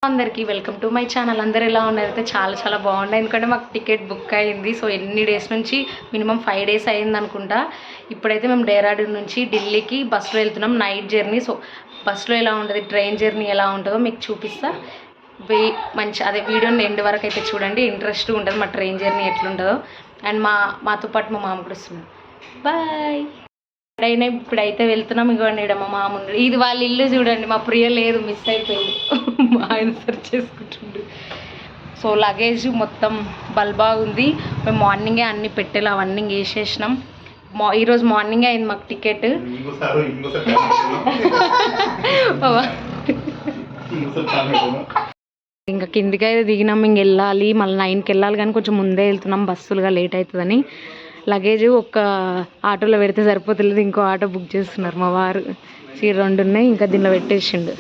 అందరికీ welcome to my channel. అందరు ఎలా ఉన్నారైతే చాలా బాగుంది. ఎందుకంటే మాకు టికెట్ బుక్ అయింది. సో ఎన్ని డేస్ నుంచి మినిమం 5 days అయింది అనుకుంటా. ఇప్పుడైతే మేము డెహ్రాడూన్ నుంచి ఢిల్లీకి బస్సులో వెళ్తున్నాం. Night journey. సో బస్సులో ఎలా ఉంటుంది, ట్రైన్ జర్నీ ఎలా ఉంటుందో మీకు చూపిస్తా. మంచి అదే వీడియోని ఎండ్ వరకు అయితే చూడండి. ఇంట్రెస్ట్గా ఉంటుంది మా ట్రైన్ జర్నీ ఎట్లుంటుందో. అండ్ మాతో పాటు మా మామ కూడా వస్తున్నాం. బాయ్. అయినా ఇప్పుడైతే వెళ్తున్నాం. ఇవ్వండి మా మామూలు ఇది వాళ్ళ ఇల్లు చూడండి. మా ప్రియ లేదు, మిస్ అయిపోయింది. మా ఆయన సెర్చ్ చేసుకుంటుండ్రు. సో లగేజ్ మొత్తం బల్బాగుంది. మేము మార్నింగే అన్నీ పెట్టేలా అవన్నీ వేసేసినాం. ఈరోజు మార్నింగే అయింది మాకు టికెట్. ఇంకా కిందికి అయితే దిగినాం. ఇంక వెళ్ళాలి, మళ్ళీ 9కి వెళ్ళాలి. కానీ కొంచెం ముందే వెళ్తున్నాం, బస్సులుగా లేట్ అవుతుందని. లగేజ్ ఒక్క ఆటోలో పెడితే సరిపోతలేదు, ఇంకో ఆటో బుక్ చేస్తున్నారు మా వారు. 2 ఉన్నాయి, ఇంకా దీనిలో పెట్టేసిండు.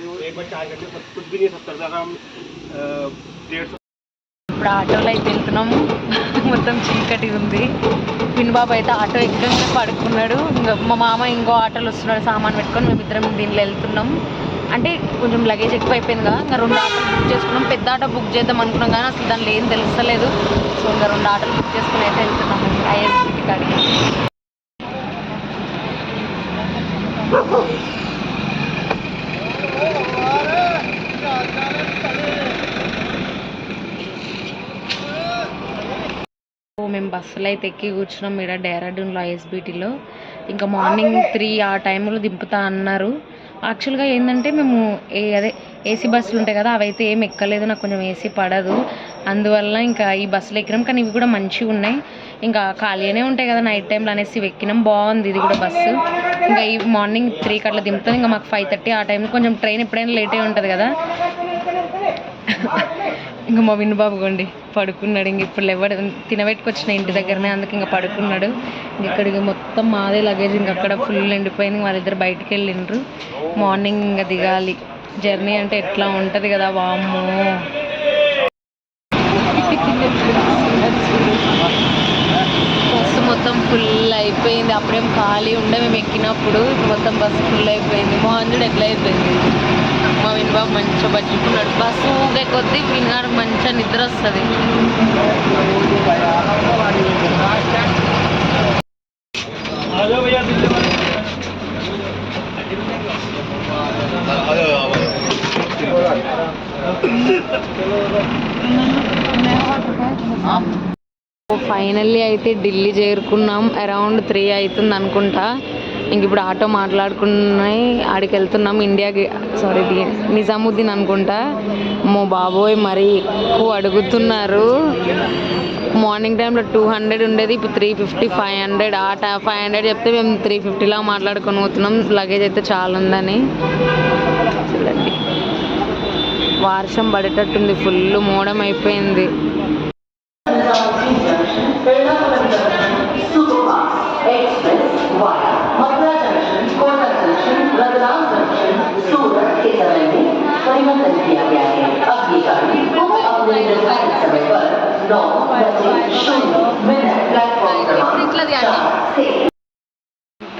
ఇప్పుడు ఆటోలో అయితే వెళ్తున్నాము. మొత్తం చీకటి ఉంది. పిన్బాబు అయితే ఆటో ఎక్కగానే పడుకున్నాడు. ఇంకా మా మామ ఇంకో ఆటోలో వస్తున్నాడు సామాన్ పెట్టుకొని. మేమిద్దరం దీనిలో వెళ్తున్నాం. అంటే కొంచెం లగేజ్ ఎక్కువ అయిపోయింది కదా, ఇంకా 2 ఆటోలు బుక్ చేసుకున్నాం. పెద్ద ఆటో బుక్ చేద్దాం అనుకున్నాం కానీ అసలు దానిలో ఏం తెలుస్తలేదు. సో ఇంకా 2 ఆటోలు బుక్ చేసుకుని అయితే వెళ్తున్నాము ఐఎస్బిటి కాడికి. మేము బస్సులో అయితే ఎక్కి కూర్చున్నాం ఇక్కడ డెహ్రాడూన్లో ఐఎస్బిటిలో. ఇంకా మార్నింగ్ 3 ఆ టైంలో దింపుతా అన్నారు. యాక్చువల్గా ఏంటంటే మేము ఏసీ బస్సులు ఉంటాయి కదా, అవి అయితే ఏం ఎక్కలేదు. నాకు కొంచెం ఏసీ పడదు, అందువల్ల ఇంకా ఈ బస్సులు ఎక్కినాం. కానీ ఇవి కూడా మంచిగా ఉన్నాయి, ఇంకా ఖాళీగానే ఉంటాయి కదా నైట్ టైంలో అనేసి ఎక్కినాం. బాగుంది ఇది కూడా బస్సు. ఇంకా ఈ మార్నింగ్ 3కి అట్లా దింపుతుంది. ఇంకా మాకు 5:30 ఆ టైంలో. కొంచెం ట్రైన్ ఎప్పుడైనా లేట్ అయి ఉంటుంది కదా. ఇంకా మా విన్నుబాబు కొండి పడుకున్నాడు. ఇంక ఇప్పుడు ఎవడు తినబెట్టుకొచ్చిన ఇంటి దగ్గరనే, అందుకు ఇంకా పడుకున్నాడు. ఇక్కడికి మొత్తం మాదే లగేజ్. ఇంక అక్కడ ఫుల్ ఎండిపోయింది. వాళ్ళిద్దరు బయటికి వెళ్ళిండ్రు. మార్నింగ్ ఇంకా దిగాలి. జర్నీ అంటే ఎట్లా ఉంటుంది కదా, వామ్మో. బస్సు మొత్తం ఫుల్ అయిపోయింది. అప్పుడేం ఖాళీ ఉండే మేము ఎక్కినప్పుడు. మొత్తం బస్సు ఫుల్ అయిపోయింది. మోహన్జుడు ఎట్లా అయిపోయింది. మా విన్బాబు మంచిగా పట్టుకున్నాడు. బస్సు ఊగే కొద్దీ విన్నాడు, మంచిగా నిద్ర వస్తుంది. ఫైనల్లీ అయితే ఢిల్లీ చేరుకున్నాం. అరౌండ్ 3 అవుతుంది అనుకుంటా. ఇంక ఇప్పుడు ఆటో మాట్లాడుకున్నాయి, ఆడికి వెళ్తున్నాం. నిజాముద్దీన్ అనుకుంటా. మో బాబోయ్ మరీ ఎక్కువ అడుగుతున్నారు. మార్నింగ్ టైంలో 200 ఉండేది, ఇప్పుడు 350, 500. 500 చెప్తే మేము 350లా మాట్లాడుకొని పోతున్నాం. లగేజ్ అయితే చాలా ఉందని. చూడండి, వర్షం పడేటట్టుంది, ఫుల్ మోడం అయిపోయింది.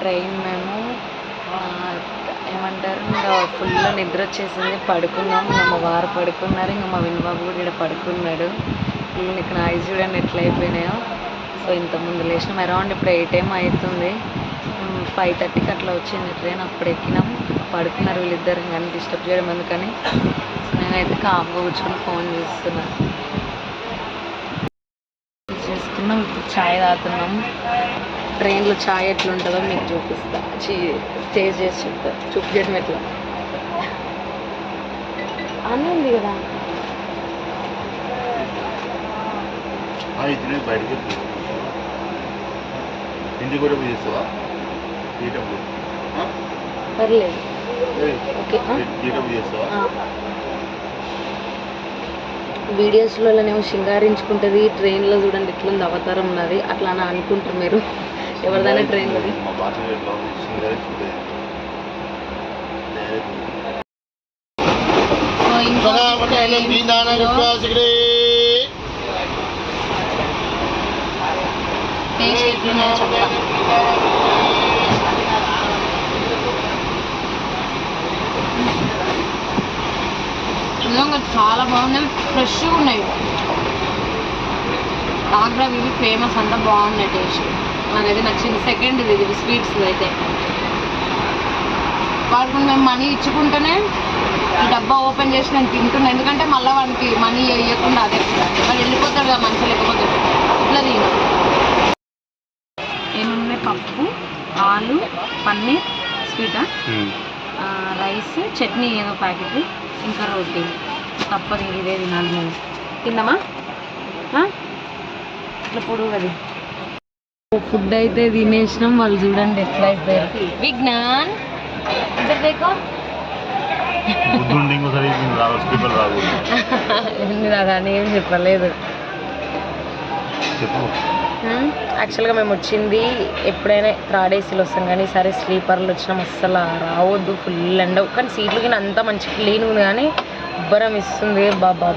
ట్రైన్ మేము ఏమంటారు, ఇంకా ఫుల్ నిద్ర వచ్చేసింది, పడుకున్నాం. మా వారు పడుకున్నారు, ఇంకా మా విన్బాబు కూడా ఇక్కడ పడుకున్నాడు. ఫుల్ ఇక్కడ ఐస్ చూడండి ఎట్లా అయిపోయినాయో. సో ఇంతకుముందు లేచినాం. అరౌండ్ ఇప్పుడు 8 ఏమో అవుతుంది. 5:30కి అట్లా వచ్చింది ట్రైన్. అప్పుడు ఎక్కినాం. పడుకున్నారు వీళ్ళిద్దరు, కానీ డిస్టర్బ్ చేయడం ఎందుకని. సో నేనైతే కామ్గా కూర్చొని ఫోన్ చూస్తున్నాను. ఇప్పుడు ఛాయ్ తాగుతున్నాం. ట్రైన్లో ఛాయ్ ఎట్లుంటుందో మీకు చూపిస్తా. టేస్ట్ చేసి చెప్తా. చూపించడం ఎట్లా అన్నీ ఉంది కదా. పర్లేదు, ఓకే. వీడియోస్లోనేమో సింగారించుకుంటుంది, ట్రైన్లో చూడండి ఎట్లుంది అవతారం ఉన్నది. అట్లా అని అనుకుంటారు మీరు ఎవరిదైనా ట్రైన్లో. నిజంగా చాలా బాగున్నాయి, ఫ్రెష్గా ఉన్నాయి. ఆగ్రా ఇవి ఫేమస్ అంతా బాగున్నాయి టేస్ట్. నాకైతే నచ్చింది. సెకండ్ ఇది స్వీట్స్ అయితే వాడికి మేము మనీ ఇచ్చుకుంటేనే ఈ డబ్బా ఓపెన్ చేసి నేను తింటున్నాను. ఎందుకంటే మళ్ళీ వాడికి మనీ ఇవ్వకుండా అదే వాడు వెళ్ళిపోతాడు కదా మంచి లేకపోతే ఇట్లా తిన. ఏమున్నాయి? పప్పు, ఆలు, పన్నీర్, స్వీటా, రైస్, చట్నీ ఏదో ప్యాకెట్, ఇంకా రోటీ. తప్పదు ఇదే తినాలి మేము. తిందామా? ఇట్లా పొడుగు అది. ఫుడ్ అయితే తినేసినాం. వాళ్ళు చూడండి ఎట్లా అయిపోయారు. విజ్ఞాన్ కానీ ఏం చెప్పలేదు. యాక్చువల్గా మేము వచ్చింది ఎప్పుడైనా థర్డ్ ఏసీలో వస్తాం, కానీ ఈసారి స్లీపర్లు వచ్చినాం. అస్సలు రావద్దు, ఫుల్ ఎండ. కానీ సీట్లు కింద అంతా మంచి క్లీన్ ఉంది, కానీ ఉబ్బరం ఇస్తుంది. బాబా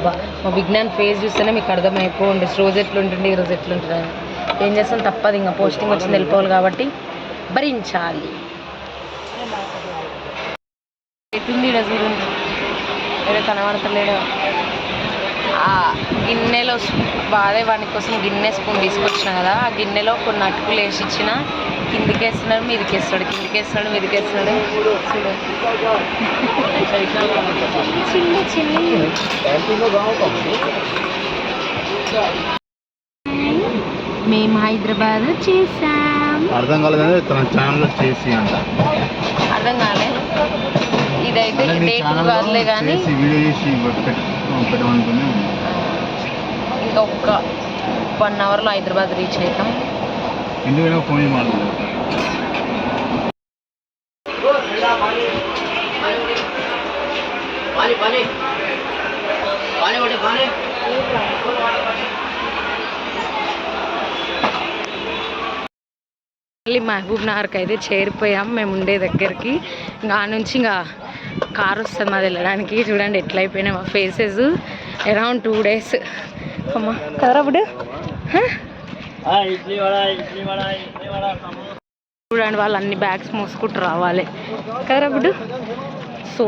మా విజ్ఞాన్ ఫేస్ చూస్తేనే మీకు అర్థమైపోండి రోజు ఎట్లుంటుంది ఈరోజు ఎట్లుంటుంది. ఏం చేస్తాం, తప్పదు. ఇంకా పోస్టింగ్ వచ్చింది వెళ్ళిపోవాలి కాబట్టి భరించాలి. అవుతుంది ఇక్కడ చూడండి, వేరే కనబడతలేడు. గిన్నెలో బాధే వాడి కోసం గిన్నె స్పూన్ తీసుకొచ్చిన కదా, ఆ గిన్నెలో కొన్ని అటుకులు వేసి ఇచ్చిన. కిందికేస్తున్నాడు, మీదికేస్తాడు, కిందికేస్తున్నాడు, మీదికేస్తున్నాడు. చిల్లి చిల్లి. మేము హైదరాబాద్ చేసాం. అర్థం కాలేదు తన ఛానల్లో చేసి అంట. అర్థం కాలే. ఇదైతే డేట్ కాదులే కానీ ఇంకా ఒక్క 1 అవర్లో హైదరాబాద్ రీచ్ అవుతాం. ఎందుకైనా ఫోన్ మాట్లాడలేదు. మళ్ళీ మహబూబ్ నగర్కి అయితే చేరిపోయాం మేము ఉండే దగ్గరికి. ఇంకా ఆ నుంచి ఇంకా కార్ వస్తుంది మాది వెళ్ళడానికి. చూడండి ఎట్లా అయిపోయినాయి మా ఫేసెస్. అరౌండ్ 2 days అమ్మా కదరా ఇప్పుడు. చూడండి వాళ్ళు అన్ని బ్యాగ్స్ మోసుకుంటూ రావాలి కదరా ఇప్పుడు. సో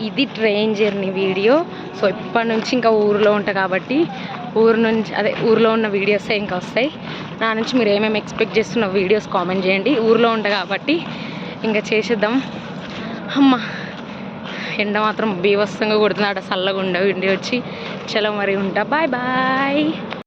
ఇది ట్రైన్ జర్నీ వీడియో. సో ఇప్పటి నుంచి ఇంకా ఊరిలో ఉంటా కాబట్టి ఊరు నుంచి ఊరిలో ఉన్న వీడియోసే ఇంకా వస్తాయి. నా నుంచి మీరు ఏమేమి ఎక్స్పెక్ట్ చేస్తున్న వీడియోస్ కామెంట్ చేయండి. ఊరిలో ఉంటా కాబట్టి ఇంకా చేసేద్దాం. అమ్మ ఎండ మాత్రం బీభత్సంగా కొడుతున్నాడు. చల్లగా ఉండవు ఇండి వచ్చి. చలో మరి ఉంటా. Bye bye.